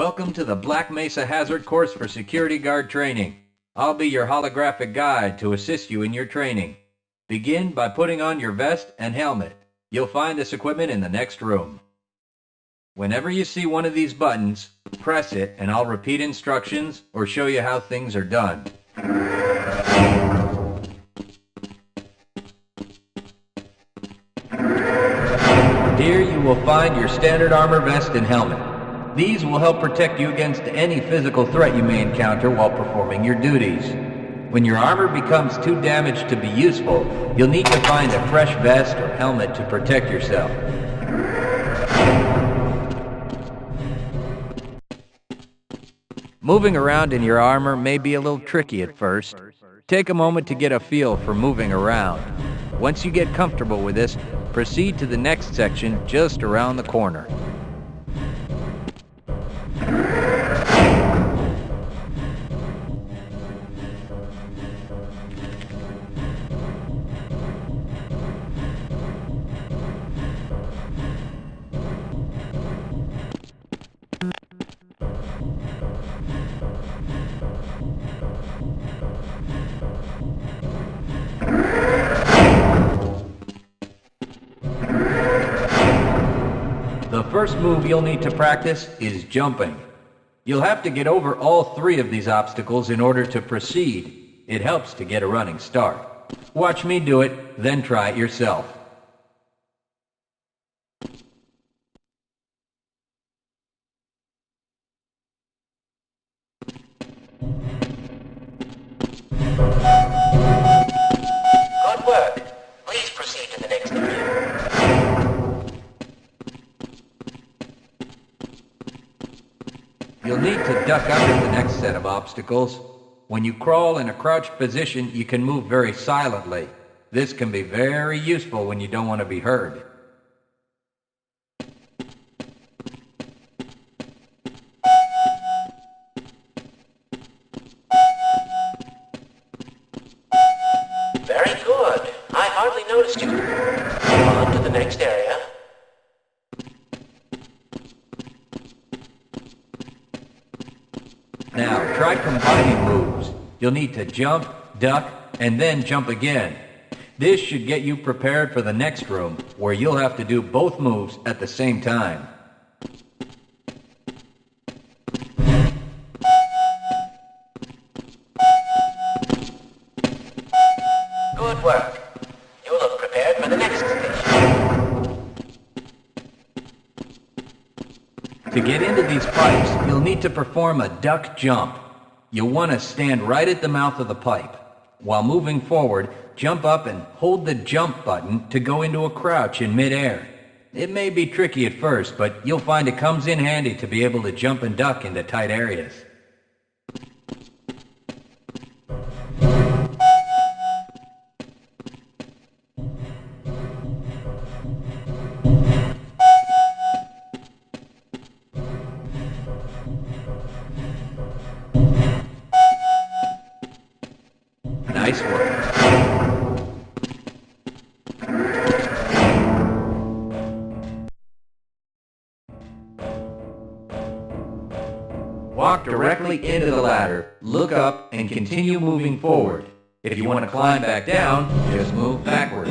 Welcome to the Black Mesa Hazard Course for Security Guard Training. I'll be your holographic guide to assist you in your training. Begin by putting on your vest and helmet. You'll find this equipment in the next room. Whenever you see one of these buttons, press it and I'll repeat instructions or show you how things are done. Here you will find your standard armor vest and helmet. These will help protect you against any physical threat you may encounter while performing your duties. When your armor becomes too damaged to be useful, you'll need to find a fresh vest or helmet to protect yourself. Moving around in your armor may be a little tricky at first. Take a moment to get a feel for moving around. Once you get comfortable with this, proceed to the next section just around the corner. The first move you'll need to practice is jumping. You'll have to get over all three of these obstacles in order to proceed. It helps to get a running start. Watch me do it, then try it yourself. Good work. Please proceed to the next area. You'll need to duck under the next set of obstacles. When you crawl in a crouched position, you can move very silently. This can be very useful when you don't want to be heard. Very good. I hardly noticed you. On to the next area. Now, try combining moves. You'll need to jump, duck, and then jump again. This should get you prepared for the next room, where you'll have to do both moves at the same time. Good work. You look prepared for the next station. To get into these pipes, you'll need to perform a duck jump. You'll want to stand right at the mouth of the pipe. While moving forward, jump up and hold the jump button to go into a crouch in midair. It may be tricky at first, but you'll find it comes in handy to be able to jump and duck into tight areas. Nice work. Walk directly into the ladder, look up, and continue moving forward. If you want to climb back down, just move backward.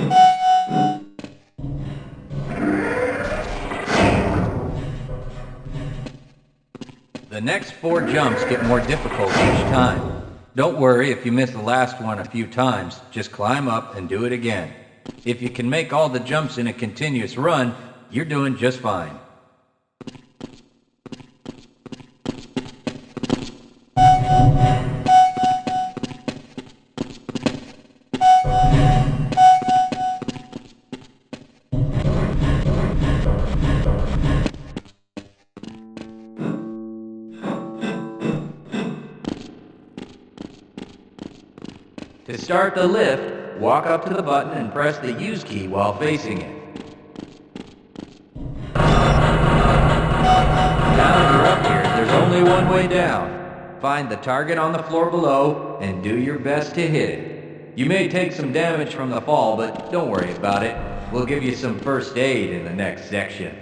The next 4 jumps get more difficult each time. Don't worry if you miss the last one a few times, just climb up and do it again. If you can make all the jumps in a continuous run, you're doing just fine. To start the lift, walk up to the button and press the use key while facing it. Now that you're up here, there's only one way down. Find the target on the floor below and do your best to hit it. You may take some damage from the fall, but don't worry about it. We'll give you some first aid in the next section.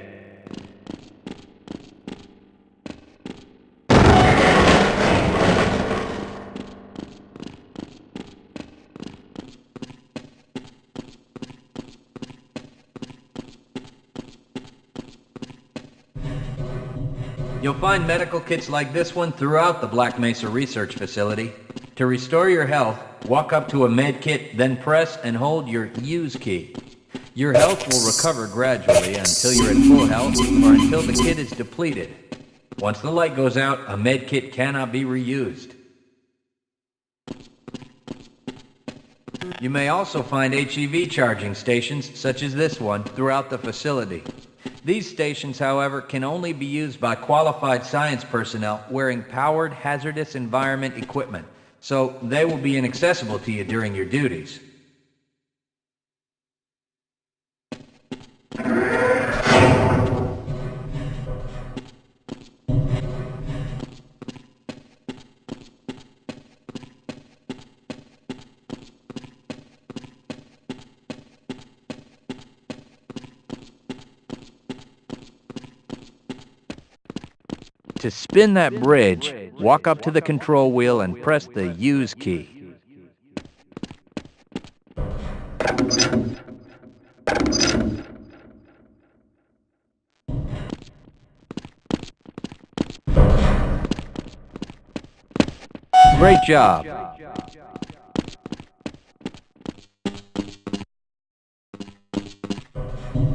You'll find medical kits like this one throughout the Black Mesa Research Facility. To restore your health, walk up to a med kit, then press and hold your use key. Your health will recover gradually until you're at full health or until the kit is depleted. Once the light goes out, a med kit cannot be reused. You may also find HEV charging stations, such as this one, throughout the facility. These stations, however, can only be used by qualified science personnel wearing powered hazardous environment equipment, so they will be inaccessible to you during your duties. To spin that bridge, walk up to the control wheel and press the use key. Great job.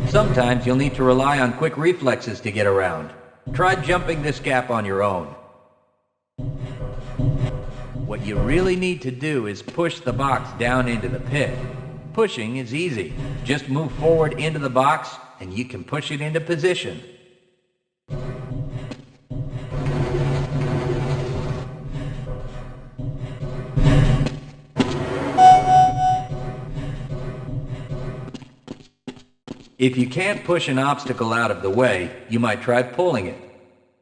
Sometimes you'll need to rely on quick reflexes to get around. Try jumping this gap on your own. What you really need to do is push the box down into the pit. Pushing is easy. Just move forward into the box and you can push it into position. If you can't push an obstacle out of the way, you might try pulling it.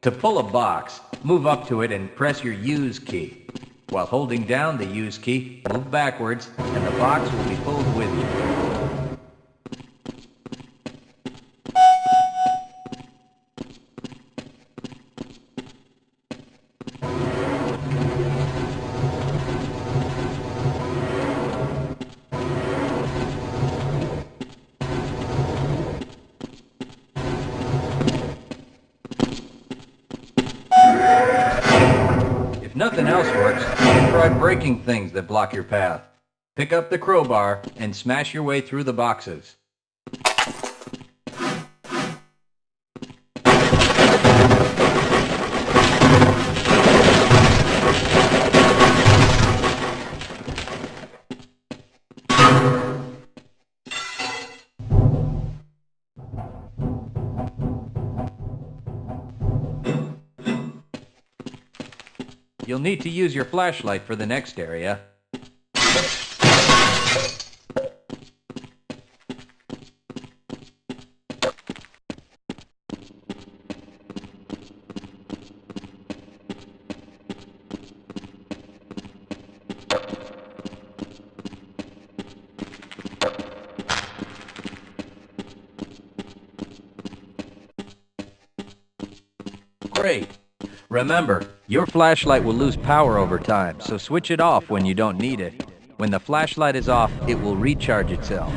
To pull a box, move up to it and press your use key. While holding down the use key, move backwards and the box will be pulled with you. If nothing else works, you can try breaking things that block your path. Pick up the crowbar and smash your way through the boxes. You'll need to use your flashlight for the next area. Great. Remember, your flashlight will lose power over time, so switch it off when you don't need it. When the flashlight is off, it will recharge itself.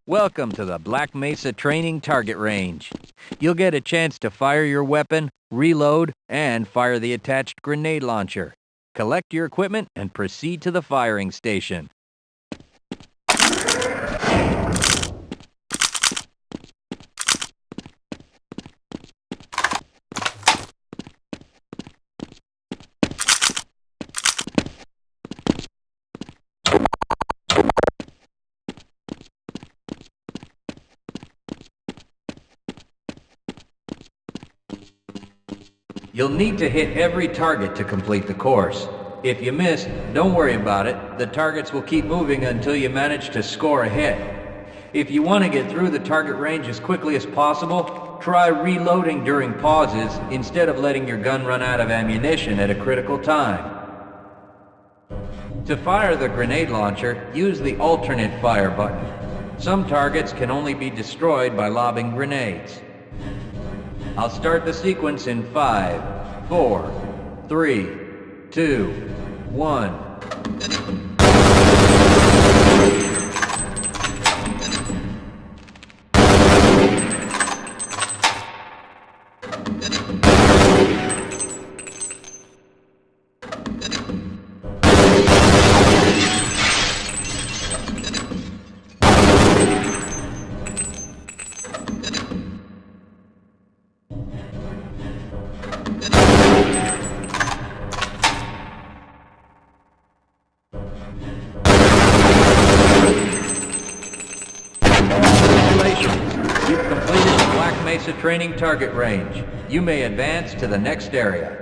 Welcome to the Black Mesa Training Target Range. You'll get a chance to fire your weapon, reload, and fire the attached grenade launcher. Collect your equipment and proceed to the firing station. You'll need to hit every target to complete the course. If you miss, don't worry about it. The targets will keep moving until you manage to score a hit. If you want to get through the target range as quickly as possible, try reloading during pauses instead of letting your gun run out of ammunition at a critical time. To fire the grenade launcher, use the alternate fire button. Some targets can only be destroyed by lobbing grenades. I'll start the sequence in 5, 4, 3, 2, 1. Mesa training target range. You may advance to the next area.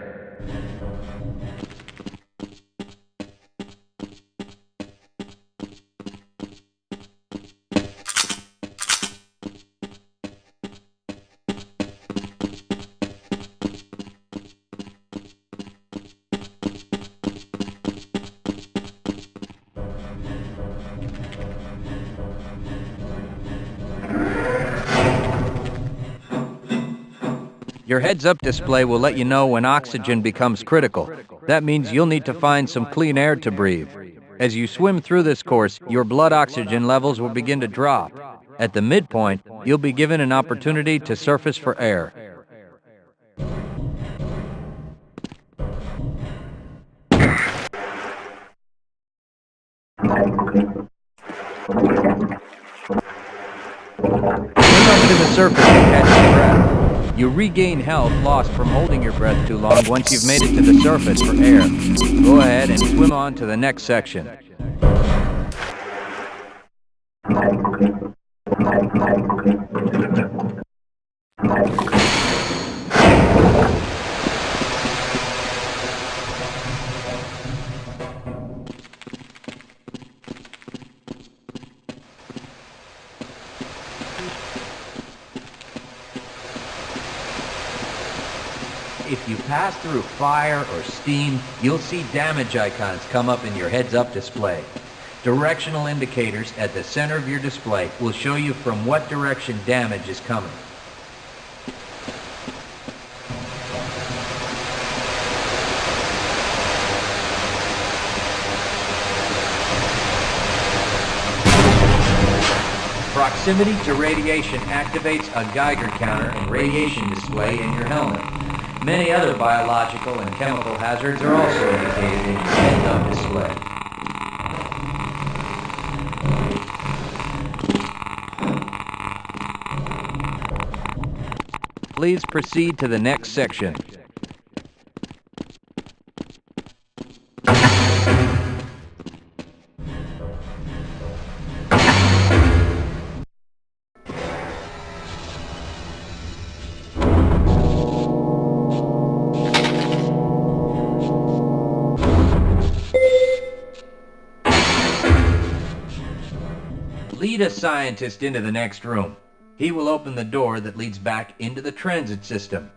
Your heads-up display will let you know when oxygen becomes critical. That means you'll need to find some clean air to breathe. As you swim through this course, your blood oxygen levels will begin to drop. At the midpoint, you'll be given an opportunity to surface for air. Swim up to the surface and catch your breath. You regain health lost from holding your breath too long once you've made it to the surface for air. Go ahead and swim on to the next section. If you pass through fire or steam, you'll see damage icons come up in your heads-up display. Directional indicators at the center of your display will show you from what direction damage is coming. Proximity to radiation activates a Geiger counter and radiation display in your helmet. Many other biological and chemical hazards are also indicated in your heads-up display. Please proceed to the next section. Lead a scientist into the next room. He will open the door that leads back into the transit system.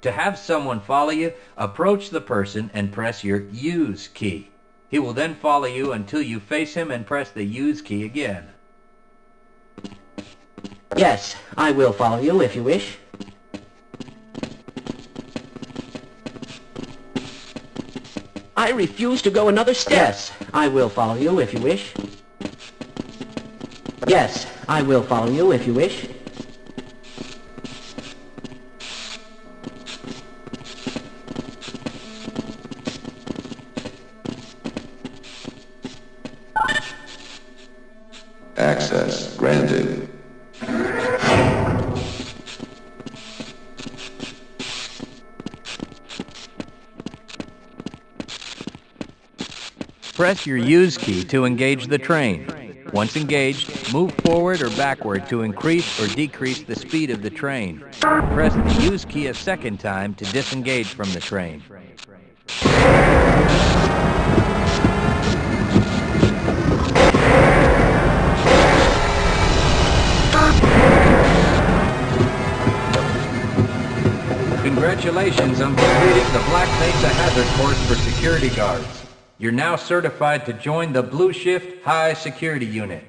To have someone follow you, approach the person and press your Use key. He will then follow you until you face him and press the Use key again. Yes, I will follow you if you wish. I refuse to go another step. Yes, I will follow you if you wish. Yes, I will follow you if you wish. Access granted. Press your Use key to engage the train. Once engaged, move forward or backward to increase or decrease the speed of the train. Press the Use key a second time to disengage from the train. Congratulations on completing the Black Mesa Hazard course for security guards. You're now certified to join the Blue Shift High Security Unit.